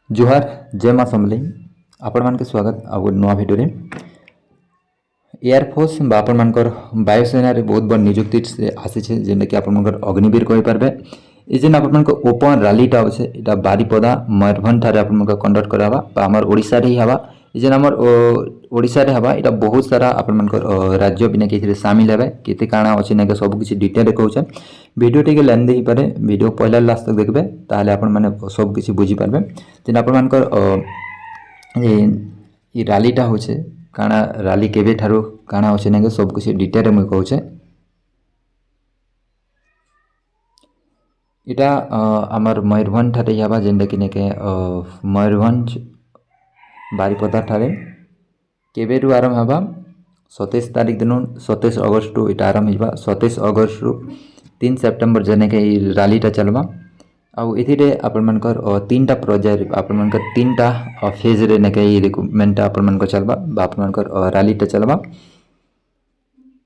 जोहार जय माँ समलेई आपण मान के स्वागत आ नुआ भिडियो रे एयरफोर्स बा आपण मानकर वायुसेना रे बहुत बड़ नियुक्ति से आसी छे जेने कि आपण मानकर अग्निवीर कहि पारबे ए जेन आपण मानकर ओपन रैलीटा होछे एटा बारीपदा मयूरभंज ठारे आपण मानकर कंडक्ट करावा बा हमर ओडिसा रे ही हवा ए जेन हमर ओडिसा रे हवा एटा बहुत सारा आपण मानकर राज्य बिना कि शामिल हेबे केते काଣା अछि ने के सब किछि डिटेल रे कहउछे वीडियो टिके लेंदी ही पारे वीडियो पहला लास्ट तक देखबे ताले आपण माने सब किछि बुझी पारबे जेन आपण मानकर ये रैलीटा होछे काଣା रैली केबे ठारो काଣା होछे ने के सब किछि डिटेल रे म कहउछे इटा आमर मयूरभंज ठारे हवा जेंडा कि ने के मयूरभंज बारीपदा ठारे केबेरु आरंभ हवा 27 तारीख दिन 27 अगस्त रु इटा आरंभ हिबा 27 अगस्त रु 3 सेप्टेम्बर जने के रैलीटा चलबा आउ एथिरे आपण मानकर तीनटा पर्याय आपण मानकर तीनटा फेज रे ने के रिक्रूटमेंट आपण मानकर चलबा बा आपण मानकर रैलीटा चलबा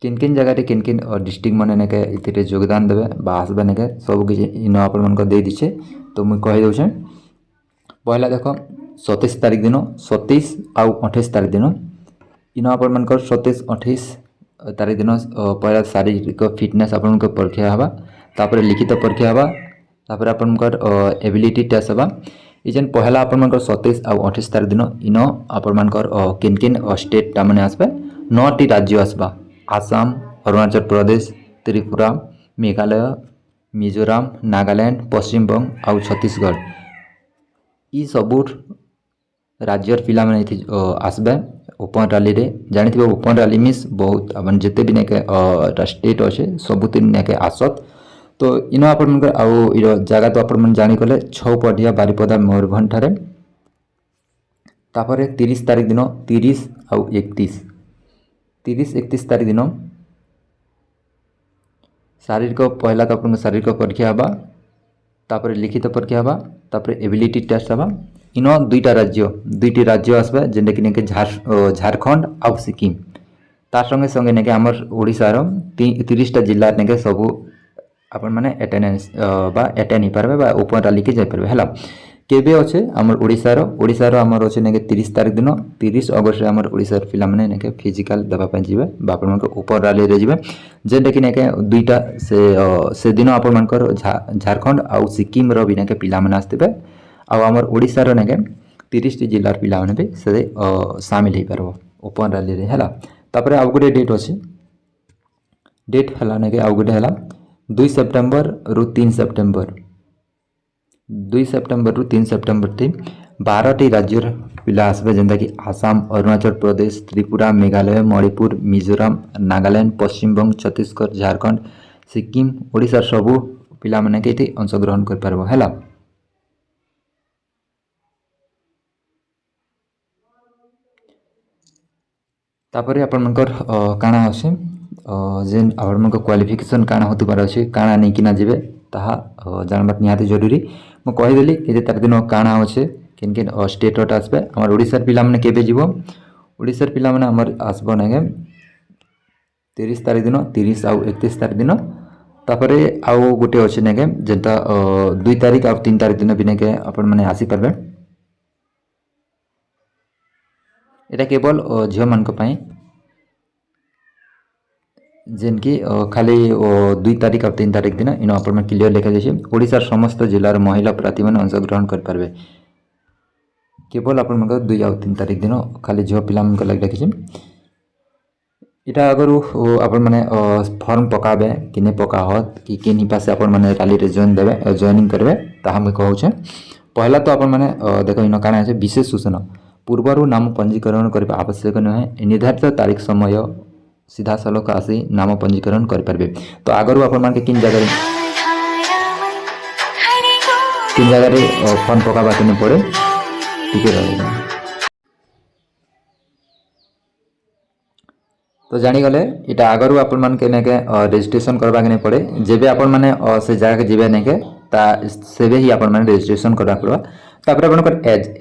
किन किन जगह रे किन किन डिस्ट्रिक्ट माने ने के एथिरे योगदान देबे बा आसबे ने के सब किछि इनो आपण मानकर दे दिछे तो मुई कहि दउ छे पहला देखो 27 तारीख दिन 27 आउ 28 तारीख दिन इनो आपण मानकर 27 28 तारीख दिन पहला शारीरिक फिटनेस आपण मानकर परीक्षा हवा तापर लिखित परीक्षा हवा तापर आपण मानकर एबिलिटी टेस्ट हवा ई जेन पहला आपण मानकर 27 आउ 28 तारीख दिन इनो आपण मानकर किन किन स्टेट ता माने आसबे 9 टी राज्य आसबा आसाम अरुणाचल प्रदेश त्रिपुरा मेघालय मिजोराम नागालैंड पश्चिम बंग आउ छत्तीसगढ़ ई सबुर राज्यर पिला माने आसबे ओपन रैली रे जानिथिबे ओपन रैली मीन्स बहुत अपन जते भी नेके स्टेट अछि सबुतिन नेके आसत तो इनो आपण मनकर आउ इरो जगह तो आपण मन जानि कले 6 पडिया बारीपदा मयूरभंज ठारे तापरे 30 तारीख दिन 30 आउ 31 तारीख दिन शारीरिक पहला तो अपन शारीरिक परीक्षा हवा तापरे लिखित परीक्षा हवा तापरे एबिलिटी टेस्ट हवा इनो दुईटी राज्य आसबे जेंडे कि नेके झारखंड आउ सिक्किम तार संगे संगे नेके हमर ओडिसा रो 30 टा जिल्ला नेके सब आपण माने अटेंडेंस बा अटेंड ही पारबे बा ओपन रैली के जाय पारबे हला केबे अछि हमर ओडिसा रो हमर अछि नेके 30 तारीख दिन 30 अगस्त रे हमर ओडिसा रो पिला माने नेके फिजिकल दबा पय जिवे बा आपण मानकर ओपन रैली रे जिवे जेंडे कि नेके दुईटा से दिन आपण मानकर झारखंड आउ सिक्किम रो भी नेके पिला माने आस्तिबे आ हमर ओडिसा रो नेके 30 टी जिल्ला रो पिला माने भी से शामिल ही पारबो ओपन रैली रे हला तापरे आउ गुटे डेट अछि डेट हला नेके आउ गुटे हला 2 सेप्टेम्बर रु 3 सेप्टेम्बर 2 सेप्टेम्बर रु 3 सेप्टेम्बर टी 12 टी राज्य पिला आसबे जेंदा कि आसाम अरुणाचल प्रदेश त्रिपुरा मेघालय मणिपुर मिजोराम नागालैंड पश्चिम बंग छत्तीसगढ़ झारखंड सिक्किम ओडिसा सबु पिला माने के अंशग्रहण कर पारबो हला तापरे आपण मनकर काना अछि जेन आपण मनकर क्वालिफिकेशन काना होती पार अछि काना नै किना जेबे ताहा जानबात निहाती जरूरी म कहि देली ए तार दिन काना अछि किन किन स्टेट ट आसबे हमर ओडिसा पिला माने केबे जीवो ओडिसा पिला माने हमर आसबो नेगे 30 तारीख दिन 30 आउ 31 तारीख दिन तापरे आउ गुटे अछि नेगे जेंता 2 तारीख आउ 3 तारीख दिन बिने के आपण माने आसी परबे एटा केवल झियो मान को पई जेन की खाली 2 तारीख और 3 तारीख दिन इन आपण क्लियर लिखा जाय ओडिसा समस्त जिल्लार महिला प्रार्थी माने अंशग्रहण कर पारबे केवल आपण 2 और 3 तारीख दिन खाली झियो पिला मन को लग रखि इटा अगर आपण माने फॉर्म पकाबे किने पका होत कि किनि पासे आपण माने रैली रे जॉइनिंग करबे ताहा मैं कहू छे पहला तो आपण माने देखो इन काना है विशेष सूचना पूर्वरु नाम पंजीकरण करबा आवश्यक नहे निर्धारित तारीख समय सीधा सलक आसी नाम पंजीकरण कर पारबे तो आगरु आपण मान के किन जगह रे फॉर्म पकाबा केने पड़े टिके रहबे तो जानी गले इटा आगरु आपण मान के नेके रजिस्ट्रेशन करबा केने पड़े जेबे आपण माने से जगह के जेबे नेके ता सेबे ही आपण माने रजिस्ट्रेशन करबा पड़बा तापर आपनकर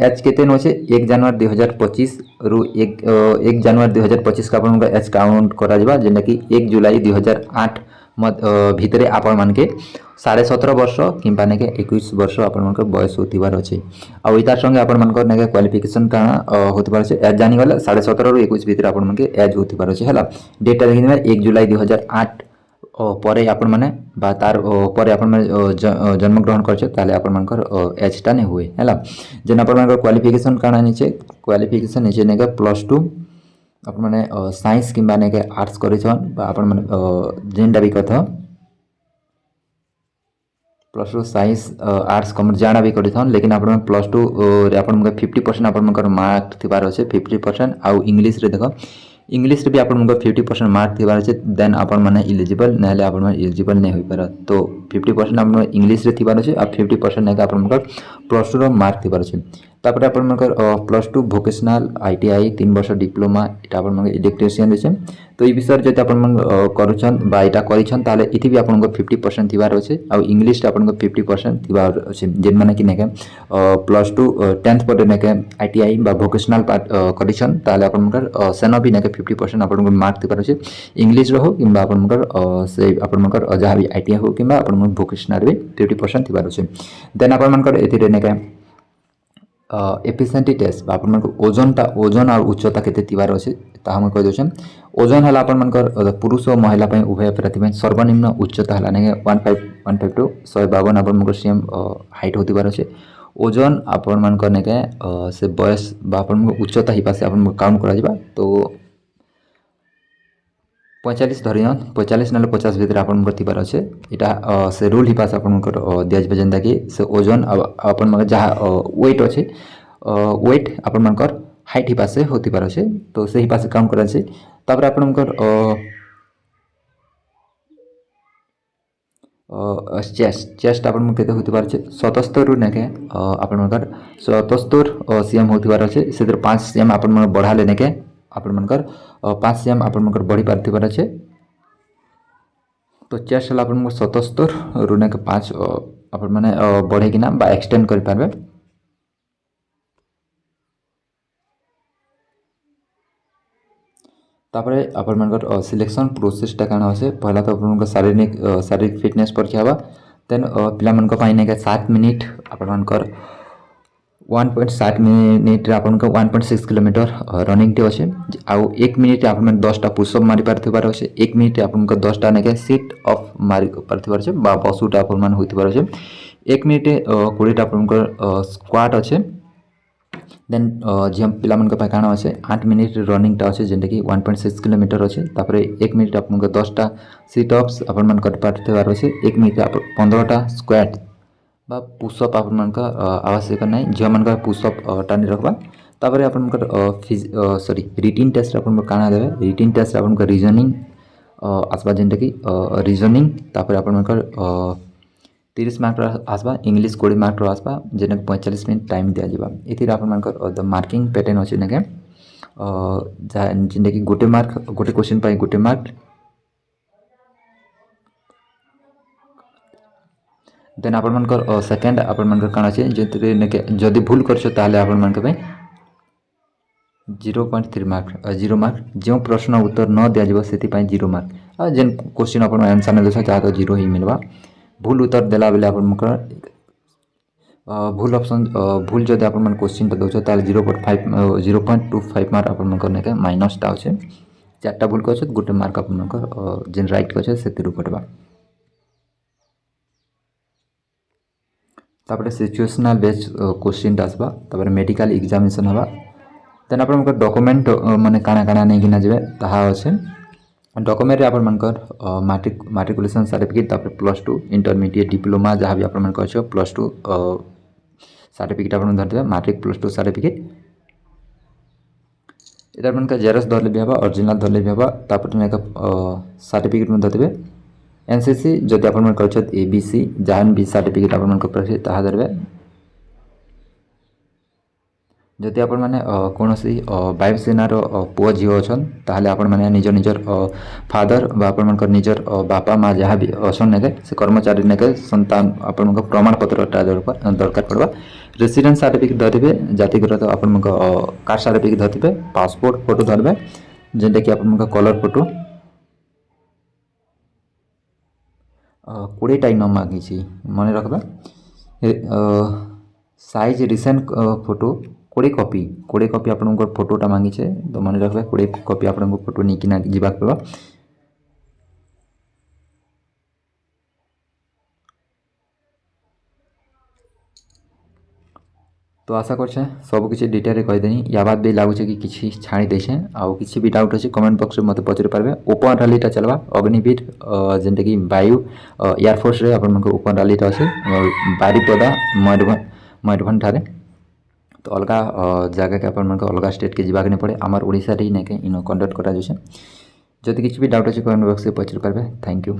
एज केते न होचे 1 जनवरी 2025 रु 1 जनवरी 2025 का आपनकर एज काउंट करा जबा जेना कि 1 जुलाई 2008 भितर आपण मानके 17.5 वर्ष किंबा नेके 21 वर्ष आपण मानकर बयस होतिबार अछि। आ इतार संगे आपण मानकर नेके क्वालिफिकेशन काना होतिबार अछि। एज जानि गले 17.5 रु 21 भितर आपण मानके एज होतिबार अछि हला। डेट देखिने 1 जुलाई 2008 परे आपण माने बा तार परे आपण माने जन्म ग्रहण करछे ताले आपण मानकर एज टा ने हुए हला। जेन आपण मानकर क्वालिफिकेशन काना नीचे क्वालिफिकेशन नीचे नेके +2 आपण माने साइंस किंबा नेके आर्ट्स करिछन बा आपण माने जेनटा भी कथा +2 साइंस आर्ट्स कॉमर्स जाना भी करिथन। लेकिन आपण +2 रे आपण 50% आपण मार्क थिबार अछि 50% आउ इंग्लिश रे देखो इंग्लिश रे भी आपण 50% मार्क थिबार अछि देन आपण माने एलिजिबल नहले आपण माने एलिजिबल नै होई पार। तो 50% आपण इंग्लिश रे थिबार अछि आ 50% नेका आपण +2 रो मार्क थिबार अछि। तापर आपण +2 वोकेशनल आईटीआई 3 वर्ष डिप्लोमा एटा आपण इलेक्ट्रिशियन देछन। तो ई विषय जते आपण करूछन बा एटा करिछन ताले इथि भी आपण 50% थिबार अछि आ इंग्लिश टा आपण 50% थिबार अछि। जेन माने कि नेके +2 10th पर नेके आईटीआई बा वोकेशनल पार्ट करिछन ताले आपण सेनो भी नेके 50% आपण मार्क थिबार अछि। इंग्लिश रो हो किंबा आपण से आपण जहा भी आईटीआई हो किंबा आपण वोकेशनल रे 50% थिबार अछि। देन आपण एथि रे नेके एफिशिएंसी टेस्ट आपण ओजन और उच्चता केते थिबार अछि ता हम कह दोछन। ओजन हला आपण मानकर पुरुष और महिला पय उभय प्रतिबंध सर्वनिम्न उच्चता हला ने 15 टू 152 आपण सेम हाइट होतिबार अछि। ओजन आपण मानकर नेके से बयस बा आपण उच्चता ही पासे आपण काउंट करा जिबा। तो 45 धरियन 45 नले 50 भीतर आपण थिबार अछि। एटा से रूल ही पास आपण दिया जिबे जेंदा कि से ओजन आपण मन जहा वेट अछि वेट आपण मानकर हाइट ही पासे होतिबार अछि। तो से ही पासे काउंट करा अछि। तापर आपण चेस्ट आपण केते होतिबार अछि 77 रु नेके आपण 77 सीएम होतिबार अछि। से 5 सीएम आपण बढ़ा लेने के आपण मनकर 5 सीएम आपण मनकर बढ़ी पारथिबार अछि। तो चेस्ट हला आपण 77 रु नेके 5 आपण माने बढ़े किना बा एक्सटेंड कर पारबे। तापरे आपण मनकर सिलेक्शन प्रोसेस टा काना होसे पहला तो आपण शारीरिक फिटनेस परीक्षा हवा। देन पिला मन को पाइने के 7 मिनिट आपण मनकर 1.7 मिनिट आपण 1.6 किलोमीटर रनिंग टे अछि। आउ 1 मिनिट आपण 10 टा पुशअप मारि पारथिबार अछि। 1 मिनिट आपण 10 टा नेके सिट अप मारि पारथिबार अछि बा बसुटा आपण मान होइथिबार अछि। 1 मिनिट 20 टा आपण स्क्वाट अछि। देन जिम पिला मन के काना अछि 8 मिनिट रनिंग टा अछि जेंटा कि 1.6 किलोमीटर अछि। तापरे 1 मिनिट आपण 10 टा सिट अप्स आपण मान कर पारथिबार अछि। 1 मिनिट 15 टा स्क्वाट बा पुशअप आपण मान का आवश्यक नै जे मन का पुशअप टानी रखबा। तापरे आपण रिटिन टेस्ट आपण काना देबे। रिटिन टेस्ट आपण रीजनिंग आसबा जेंटा कि रीजनिंग तापरे आपण 30 मार्क आसबा इंग्लिश 20 मार्क आसबा जेने 45 मिनिट टाइम दिया जिबा। एथिर आपण मानकर द मार्किंग पैटर्न अछि नेके जेंटा कि गोटे मार्क गोटे क्वेश्चन पाई गोटे मार्क। देन आपण मानकर सेकंड आपण मानकर काना अछि जेतरे नेके जदी भूल करछो ताले आपण मानकर पे 0.3 मार्क 0 मार्क जो प्रश्न उत्तर न दिया जिवो सेति पई 0 मार्क आ जेन क्वेश्चन आपण आंसर न देछो ता तो 0 ही मिलबा। भूल उत्तर देला बेले आपण मानकर भूल ऑप्शन भूल जदी आपण मन क्वेश्चन त दोछो ताले 0.25 मार्क आपण मानकर नेके माइनस टा अछि। चारटा भूल करछो गोटे मार्क आपण मानकर जेन राइट करछो सेतिरु कटबा। तापरे सिचुएशनल बेस्ड क्वेश्चन आसबा। तापरे मेडिकल एग्जामिनेशन हवा। देन आपण डॉक्यूमेंट माने काना काना नै गिना जेबे ताहा अछि। डॉक्यूमेंट रे आपण मानकर मैट्रिकुलेशन सर्टिफिकेट तापरे +2 इंटरमीडिएट डिप्लोमा जहा भी आपण मन करछो +2 सर्टिफिकेट आपण धरते मैट्रिक +2 सर्टिफिकेट एटा मन का जेरक्स धरले भी हवा ओरिजिनल धरले भी हवा। तापरे नेका सर्टिफिकेट मन धरते एनसीसी जदि आपण मन करछो एबीसी जान भी सर्टिफिकेट आपण मन को ताहा धरबे। जदि आपण माने कोनोसी वायुसेना रो पुओ झियो अछन ताहले आपण माने निजर निजर फादर बा आपण मन निजर बापा माँ जहा भी अछन नेके से कर्मचारी नेके संतान आपण मन प्रमाण पत्र टा दरकार पड़बा। रेसिडेंस सर्टिफिकेट धरबे जातिगत आपण मन कास्ट सर्टिफिकेट धरबे पासपोर्ट फोटो धरबे जेंटा कि आपण मन कलर फोटो कोड़ेटा इन मांगी मन रखा साइज रिसेंट फोटो 20 कॉपी आपण फोटोटा मांगी तो मन रखा 20 कॉपी आपण फोटो नहीं जीवा पड़ा। तो आशा कर सब किसी डिटेल कहीदेनी या बाद भी लगुच कि किसी छाणी देछे आउ किसी भी डाउट अच्छे कमेंट बॉक्स में मत पचारि पारे। ओपन रैलीटा चलवा अग्निवीर जेनटा कि वायु एयरफोर्स रे अपन ओपन रैलीटा अच्छे बारिपदा मयूरभंज ठारे। तो अलग जगह के अपन अलग स्टेट के जीवा नहीं पड़े आमर ओडिशा रे नहीं इन कंडक्ट करा जदि किसी भी डाउट अच्छे कमेंट बॉक्स में पचारि पारे। Thank you.